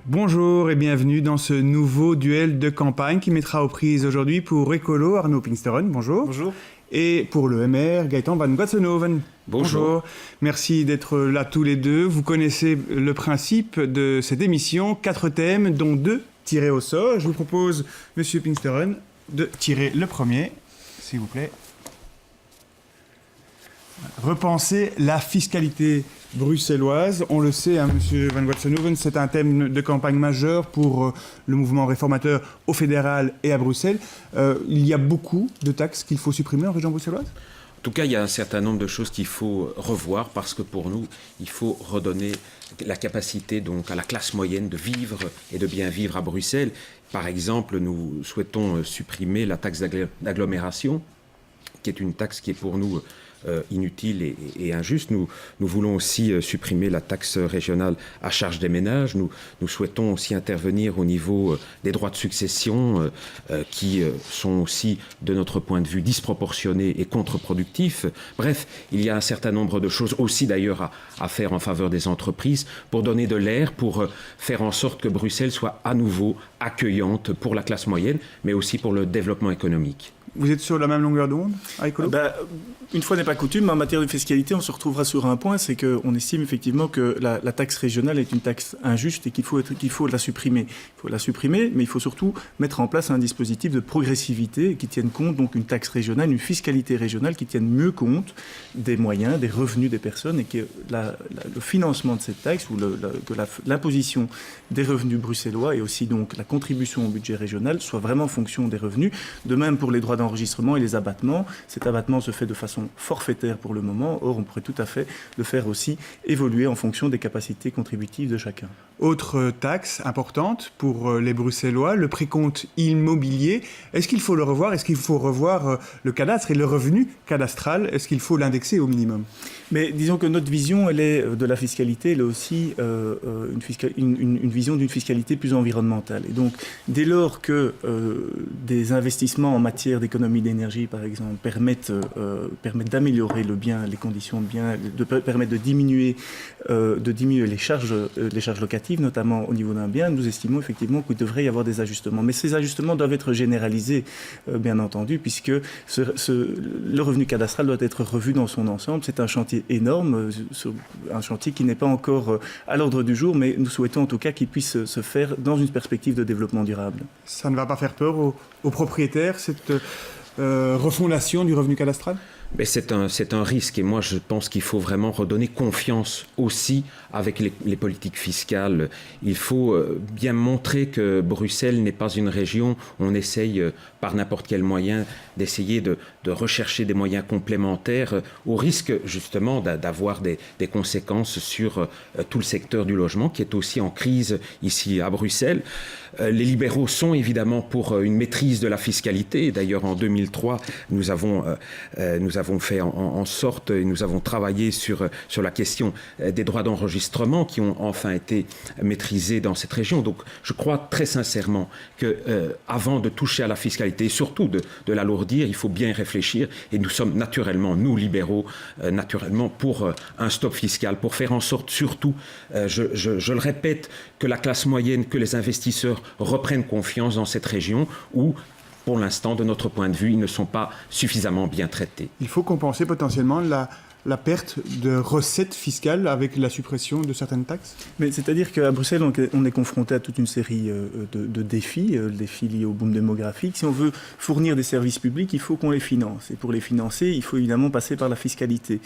Bonjour et bienvenue dans ce nouveau duel de campagne qui mettra aux prises aujourd'hui pour Écolo Arnaud Pinksteren. Bonjour. Bonjour. Et pour le MR, Gaëtan Van Guatsenhoven. Bonjour. Merci d'être là tous les deux. Vous connaissez le principe de cette émission. 4 thèmes, dont 2 tirés au sort. Je vous propose, Monsieur Pinksteren, de tirer le premier, s'il vous plaît. Repenser la fiscalité bruxelloise. On le sait, Monsieur Van Guatsenhoven, c'est un thème de campagne majeur pour le mouvement réformateur au fédéral et à Bruxelles. Il y a beaucoup de taxes qu'il faut supprimer en région bruxelloise ? En tout cas, il y a un certain nombre de choses qu'il faut revoir parce que pour nous, il faut redonner la capacité donc à la classe moyenne de vivre et de bien vivre à Bruxelles. Par exemple, nous souhaitons supprimer la taxe d'agglomération, qui est une taxe qui est pour nous inutile et injuste. Nous voulons aussi supprimer la taxe régionale à charge des ménages. Nous souhaitons aussi intervenir au niveau des droits de succession qui sont aussi, de notre point de vue, disproportionnés et contre-productifs. Bref, il y a un certain nombre de choses aussi d'ailleurs à faire en faveur des entreprises pour donner de l'air, pour faire en sorte que Bruxelles soit à nouveau accueillante pour la classe moyenne, mais aussi pour le développement économique. Vous êtes sur la même longueur d'onde à Écolo ? Une fois n'est pas coutume, en matière de fiscalité, on se retrouvera sur un point, c'est qu'on estime effectivement que la taxe régionale est une taxe injuste et qu'il faut la supprimer. Il faut la supprimer, mais il faut surtout mettre en place un dispositif de progressivité qui tienne compte, donc une taxe régionale, une fiscalité régionale qui tienne mieux compte des moyens, des revenus des personnes et que le financement de cette taxe ou que l'imposition des revenus bruxellois et aussi donc la contribution au budget régional soit vraiment en fonction des revenus. De même pour les droits d'enregistrement et les abattements. Cet abattement se fait de façon forfaitaire pour le moment. Or, on pourrait tout à fait le faire aussi évoluer en fonction des capacités contributives de chacun. Autre taxe importante pour les Bruxellois, le précompte immobilier. Est-ce qu'il faut le revoir ? Est-ce qu'il faut revoir le cadastre et le revenu cadastral ? Est-ce qu'il faut l'indexer au minimum ? Mais disons que notre vision, elle est de la fiscalité, elle est aussi une vision d'une fiscalité plus environnementale. Et donc, dès lors que des investissements en matière d'économie d'énergie, par exemple, permettent d'améliorer le bien, les conditions de bien, permettent de diminuer les charges locatives, notamment au niveau d'un bien, nous estimons effectivement qu'il devrait y avoir des ajustements. Mais ces ajustements doivent être généralisés, bien entendu, puisque le revenu cadastral doit être revu dans son ensemble. C'est un chantier énorme, un chantier qui n'est pas encore à l'ordre du jour, mais nous souhaitons en tout cas qu'il puisse se faire dans une perspective de développement durable. Ça ne va pas faire peur aux propriétaires, cette refondation du revenu cadastral ? Mais c'est un risque et moi je pense qu'il faut vraiment redonner confiance aussi avec les politiques fiscales. Il faut bien montrer que Bruxelles n'est pas une région où on essaye par n'importe quel moyen d'essayer de rechercher des moyens complémentaires au risque justement d'avoir des conséquences sur tout le secteur du logement qui est aussi en crise ici à Bruxelles. Les libéraux sont évidemment pour une maîtrise de la fiscalité. D'ailleurs, en 2003, nous avons fait en sorte, et nous avons travaillé sur la question des droits d'enregistrement qui ont enfin été maîtrisés dans cette région. Donc, je crois très sincèrement que avant de toucher à la fiscalité et surtout de l'alourdir, il faut bien y réfléchir. Et nous sommes naturellement, nous libéraux, naturellement pour un stop fiscal, pour faire en sorte surtout, je le répète, que la classe moyenne, que les investisseurs reprennent confiance dans cette région où, pour l'instant, de notre point de vue, ils ne sont pas suffisamment bien traités. Il faut compenser potentiellement la perte de recettes fiscales avec la suppression de certaines taxes ? Mais c'est-à-dire qu'à Bruxelles, on est confronté à toute une série de défis, défis liés au boom démographique. Si on veut fournir des services publics, il faut qu'on les finance. Et pour les financer, il faut évidemment passer par la fiscalité.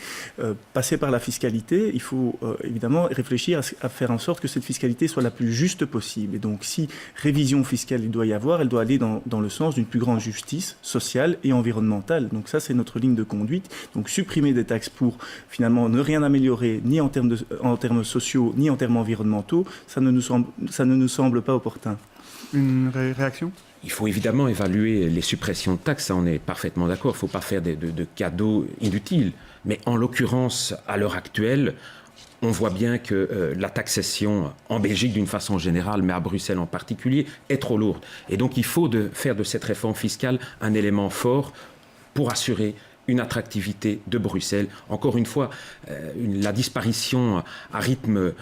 Passer par la fiscalité, il faut évidemment réfléchir à faire en sorte que cette fiscalité soit la plus juste possible. Et donc, si révision fiscale il doit y avoir, elle doit aller dans le sens d'une plus grande justice sociale et environnementale. Donc ça, c'est notre ligne de conduite. Donc supprimer des taxes pour finalement ne rien améliorer ni en termes sociaux ni en termes environnementaux, ça ne nous semble pas opportun. Une réaction ? Il faut évidemment évaluer les suppressions de taxes, ça on est parfaitement d'accord, il ne faut pas faire de cadeaux inutiles. Mais en l'occurrence, à l'heure actuelle, on voit bien que la taxation en Belgique d'une façon générale, mais à Bruxelles en particulier, est trop lourde. Et donc il faut faire de cette réforme fiscale un élément fort pour assurer une attractivité de Bruxelles. Encore une fois, la disparition à rythme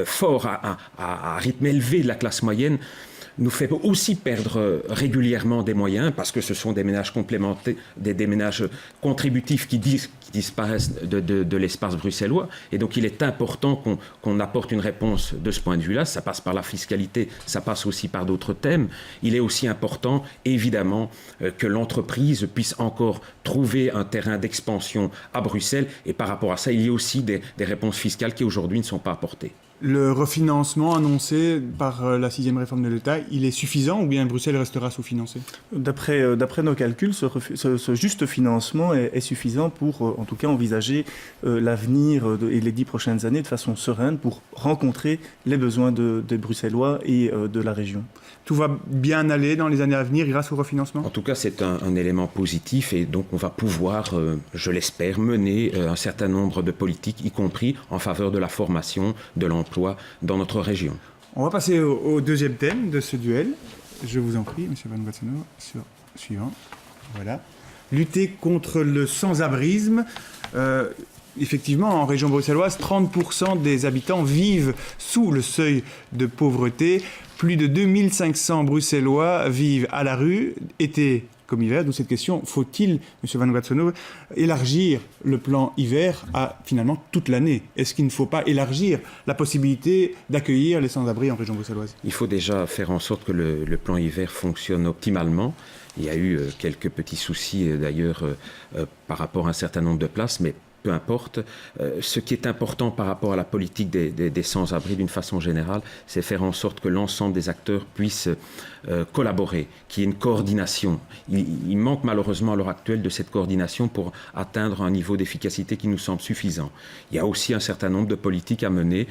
fort, à rythme élevé de la classe moyenne, nous fait aussi perdre régulièrement des moyens parce que ce sont des ménages complémentaires, des ménages contributifs qui disparaissent de l'espace bruxellois. Et donc il est important qu'on apporte une réponse de ce point de vue-là. Ça passe par la fiscalité, ça passe aussi par d'autres thèmes. Il est aussi important, évidemment, que l'entreprise puisse encore trouver un terrain d'expansion à Bruxelles. Et par rapport à ça, il y a aussi des réponses fiscales qui aujourd'hui ne sont pas apportées. Le refinancement annoncé par la 6e réforme de l'État, il est suffisant ou bien Bruxelles restera sous-financée ? D'après nos calculs, ce juste financement est suffisant pour, en tout cas, envisager l'avenir et les 10 prochaines années de façon sereine pour rencontrer les besoins des Bruxellois et de la région. Tout va bien aller dans les années à venir grâce au refinancement ? En tout cas, c'est un élément positif et donc on va pouvoir, je l'espère, mener un certain nombre de politiques, y compris en faveur de la formation, de l'emploi dans notre région. On va passer au deuxième thème de ce duel. Je vous en prie, M. Van Watson, suivant. Voilà. Lutter contre le sans-abrisme. Effectivement, en région bruxelloise, 30% des habitants vivent sous le seuil de pauvreté. Plus de 2500 Bruxellois vivent à la rue, été comme hiver. D'où cette question, faut-il, M. Van Watson, élargir le plan hiver à finalement toute l'année ? Est-ce qu'il ne faut pas élargir la possibilité d'accueillir les sans-abri en région bruxelloise ? Il faut déjà faire en sorte que le plan hiver fonctionne optimalement. Il y a eu quelques petits soucis d'ailleurs par rapport à un certain nombre de places, mais peu importe. Ce qui est important par rapport à la politique des sans-abri d'une façon générale, c'est faire en sorte que l'ensemble des acteurs puissent collaborer, qu'il y ait une coordination. Il manque malheureusement à l'heure actuelle de cette coordination pour atteindre un niveau d'efficacité qui nous semble suffisant. Il y a aussi un certain nombre de politiques à mener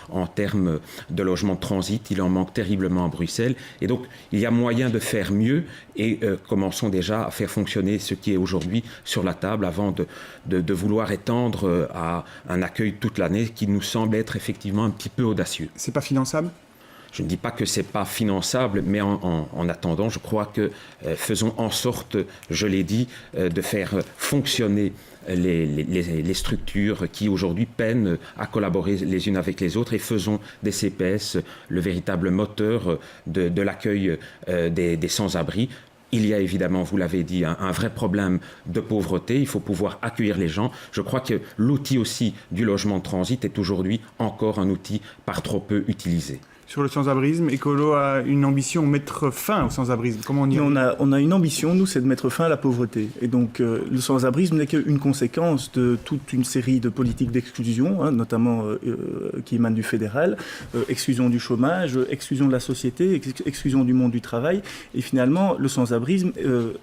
en termes de logement de transit. Il en manque terriblement à Bruxelles. Et donc, il y a moyen de faire mieux et commençons déjà à faire fonctionner ce qui est aujourd'hui sur la table avant de vouloir étendre à un accueil toute l'année qui nous semble être effectivement un petit peu audacieux. C'est pas finançable ? Je ne dis pas que ce n'est pas finançable, mais en attendant, je crois que faisons en sorte, je l'ai dit, de faire fonctionner les structures qui aujourd'hui peinent à collaborer les unes avec les autres et faisons des CPS le véritable moteur de l'accueil des sans-abri. Il y a évidemment, vous l'avez dit, un vrai problème de pauvreté. Il faut pouvoir accueillir les gens. Je crois que l'outil aussi du logement de transit est aujourd'hui encore un outil par trop peu utilisé. Sur le sans-abrisme, Écolo a une ambition, mettre fin au sans-abrisme. Comment on y arrive ? On a une ambition, nous, c'est de mettre fin à la pauvreté. Et donc, le sans-abrisme n'est qu'une conséquence de toute une série de politiques d'exclusion, notamment qui émanent du fédéral, exclusion du chômage, exclusion de la société, exclusion du monde du travail. Et finalement, le sans-abrisme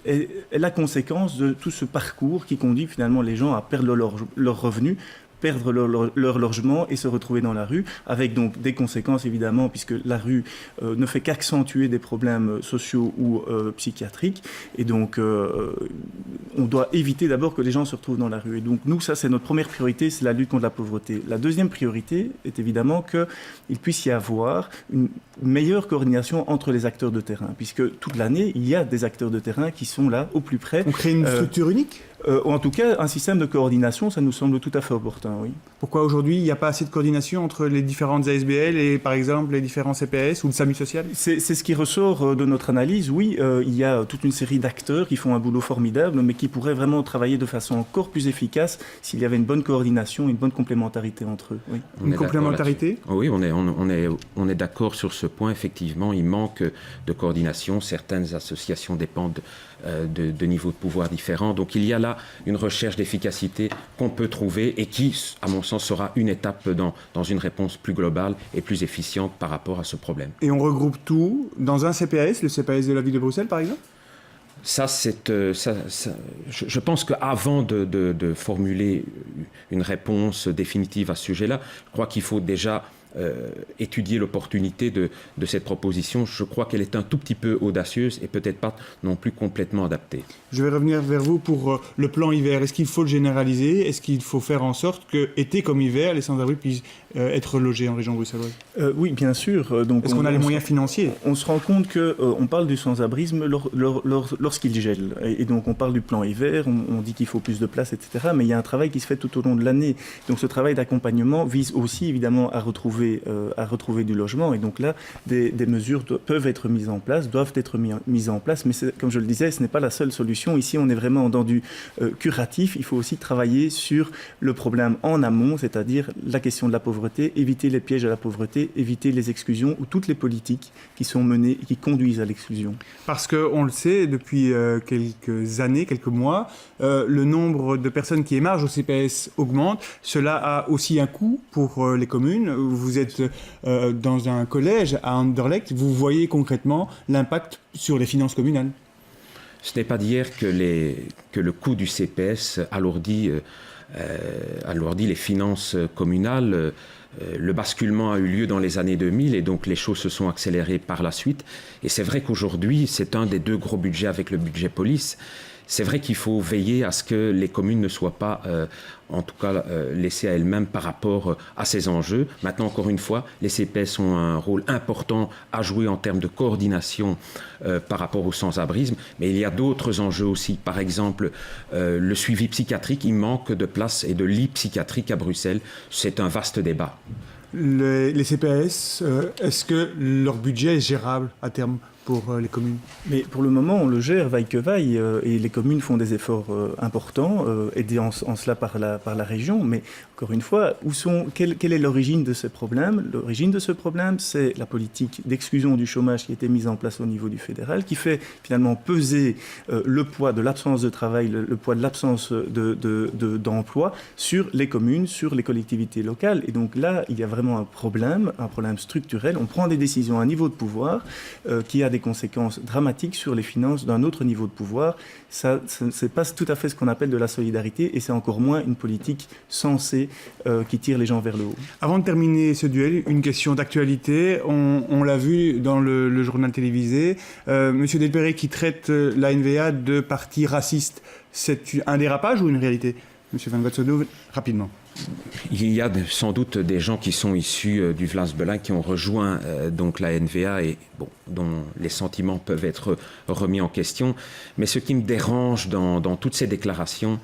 est la conséquence de tout ce parcours qui conduit finalement les gens à perdre leurs revenus, perdre leur logement et se retrouver dans la rue, avec donc des conséquences évidemment, puisque la rue ne fait qu'accentuer des problèmes sociaux ou psychiatriques. Et donc, on doit éviter d'abord que les gens se retrouvent dans la rue. Et donc, nous, ça, c'est notre première priorité, c'est la lutte contre la pauvreté. La deuxième priorité est évidemment qu'il puisse y avoir une meilleure coordination entre les acteurs de terrain, puisque toute l'année, il y a des acteurs de terrain qui sont là, au plus près. On crée une structure unique ? En tout cas, un système de coordination, ça nous semble tout à fait opportun, oui. Pourquoi aujourd'hui, il n'y a pas assez de coordination entre les différentes ASBL et, par exemple, les différents CPS ou le SAMU social ? C'est ce qui ressort de notre analyse, oui. Il y a toute une série d'acteurs qui font un boulot formidable, mais qui pourraient vraiment travailler de façon encore plus efficace s'il y avait une bonne coordination, une bonne complémentarité entre eux. Oui. Une complémentarité ? Oui, on est d'accord sur ce point. Effectivement, il manque de coordination. Certaines associations dépendent de niveaux de pouvoir différents. Donc il y a là une recherche d'efficacité qu'on peut trouver et qui, à mon sens, sera une étape dans une réponse plus globale et plus efficiente par rapport à ce problème. Et on regroupe tout dans un CPS, le CPS de la ville de Bruxelles, par exemple ? Je pense qu'avant de formuler une réponse définitive à ce sujet-là, je crois qu'il faut déjà étudier l'opportunité de cette proposition. Je crois qu'elle est un tout petit peu audacieuse et peut-être pas non plus complètement adaptée. Je vais revenir vers vous pour le plan hiver. Est-ce qu'il faut le généraliser? Est-ce qu'il faut faire en sorte que, été comme hiver, les sans-abri puissent être logés en région bruxelloise? Oui, bien sûr. Donc est-ce qu'on a les moyens financiers? On se rend compte qu'on parle du sans-abrisme lorsqu'il gèle. Et donc on parle du plan hiver, on dit qu'il faut plus de place, etc. Mais il y a un travail qui se fait tout au long de l'année. Donc ce travail d'accompagnement vise aussi évidemment à retrouver du logement. Et donc là, des mesures peuvent être mises en place, doivent être mises en place. Mais comme je le disais, ce n'est pas la seule solution. Ici, on est vraiment dans du curatif. Il faut aussi travailler sur le problème en amont, c'est-à-dire la question de la pauvreté, éviter les pièges à la pauvreté, éviter les exclusions ou toutes les politiques qui sont menées et qui conduisent à l'exclusion. Parce qu'on le sait, depuis quelques années, quelques mois, le nombre de personnes qui émargent au CPS augmente. Cela a aussi un coût pour les communes. Vous êtes dans un collège à Anderlecht. Vous voyez concrètement l'impact sur les finances communales. Ce n'est pas d'hier que le coût du CPS alourdit les finances communales. Le basculement a eu lieu dans les années 2000 et donc les choses se sont accélérées par la suite. Et c'est vrai qu'aujourd'hui, c'est un des deux gros budgets avec le budget police. C'est vrai qu'il faut veiller à ce que les communes ne soient pas, en tout cas, laissées à elles-mêmes par rapport à ces enjeux. Maintenant, encore une fois, les CPS ont un rôle important à jouer en termes de coordination par rapport au sans-abrisme. Mais il y a d'autres enjeux aussi. Par exemple, le suivi psychiatrique. Il manque de places et de lits psychiatriques à Bruxelles. C'est un vaste débat. Les CPS, est-ce que leur budget est gérable à terme pour les communes? Mais pour le moment, on le gère vaille que vaille, et les communes font des efforts importants, aidés en cela par la région. Mais encore une fois, quelle est l'origine de ce problème? L'origine de ce problème, c'est la politique d'exclusion du chômage qui a été mise en place au niveau du fédéral, qui fait finalement peser le poids de l'absence de travail, le poids de l'absence d'emploi sur les communes, sur les collectivités locales. Et donc là, il y a vraiment un problème structurel. On prend des décisions à un niveau de pouvoir qui a des conséquences dramatiques sur les finances d'un autre niveau de pouvoir. Ça, c'est pas tout à fait ce qu'on appelle de la solidarité, et c'est encore moins une politique sensée qui tire les gens vers le haut. Avant de terminer ce duel, une question d'actualité. On l'a vu dans le journal télévisé. Monsieur Delperret qui traite la NVA de parti raciste. C'est un dérapage ou une réalité? Monsieur Van Watsonhoven, rapidement. Il y a sans doute des gens qui sont issus du Vlaams-Belang qui ont rejoint donc la NVA et dont les sentiments peuvent être remis en question. Mais ce qui me dérange dans toutes ces déclarations,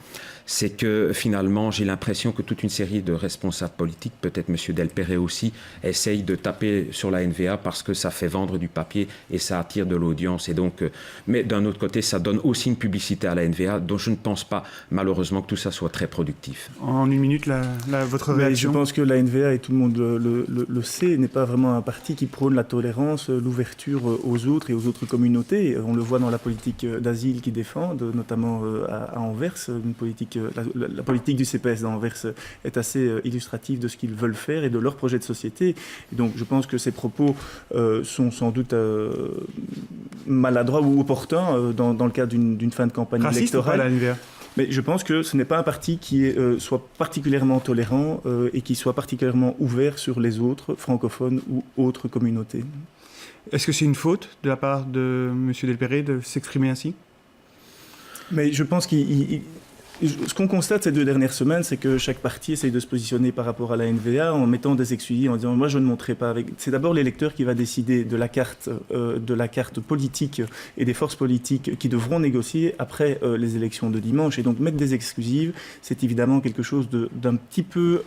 c'est que finalement, j'ai l'impression que toute une série de responsables politiques, peut-être M. Delperret aussi, essayent de taper sur la NVA parce que ça fait vendre du papier et ça attire de l'audience. Et donc, mais d'un autre côté, ça donne aussi une publicité à la NVA, dont je ne pense pas, malheureusement, que tout ça soit très productif. En une minute, votre réaction? Je pense que la NVA, et tout le monde le sait, n'est pas vraiment un parti qui prône la tolérance, l'ouverture aux autres et aux autres communautés. On le voit dans la politique d'asile qu'ils défendent, notamment à Anvers, une politique. La politique du CPS d'Anvers est assez illustrative de ce qu'ils veulent faire et de leur projet de société. Et donc je pense que ces propos sont sans doute maladroits ou opportuns dans le cadre d'une fin de campagne électorale. Raciste ou pas, la NVA? Mais je pense que ce n'est pas un parti qui soit particulièrement tolérant et qui soit particulièrement ouvert sur les autres francophones ou autres communautés. Est-ce que c'est une faute de la part de M. Delperret de s'exprimer ainsi? Mais je pense ce qu'on constate ces 2 dernières semaines, c'est que chaque parti essaye de se positionner par rapport à la NVA en mettant des excusés, en disant « moi je ne monterai pas avec ». C'est d'abord l'électeur qui va décider de la carte politique et des forces politiques qui devront négocier après les élections de dimanche. Et donc mettre des exclusives, c'est évidemment quelque chose d'un petit peu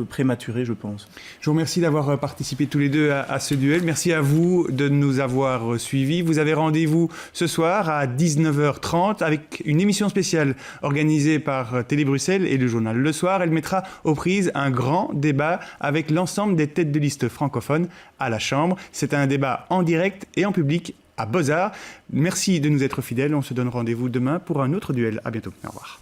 prématuré, je pense. Je vous remercie d'avoir participé tous les deux à ce duel. Merci à vous de nous avoir suivis. Vous avez rendez-vous ce soir à 19h30 avec une émission spéciale organisée par Télé Bruxelles et le journal Le Soir. Elle mettra aux prises un grand débat avec l'ensemble des têtes de liste francophones à la Chambre. C'est un débat en direct et en public à Beaux-Arts. Merci de nous être fidèles. On se donne rendez-vous demain pour un autre duel. À bientôt. Au revoir.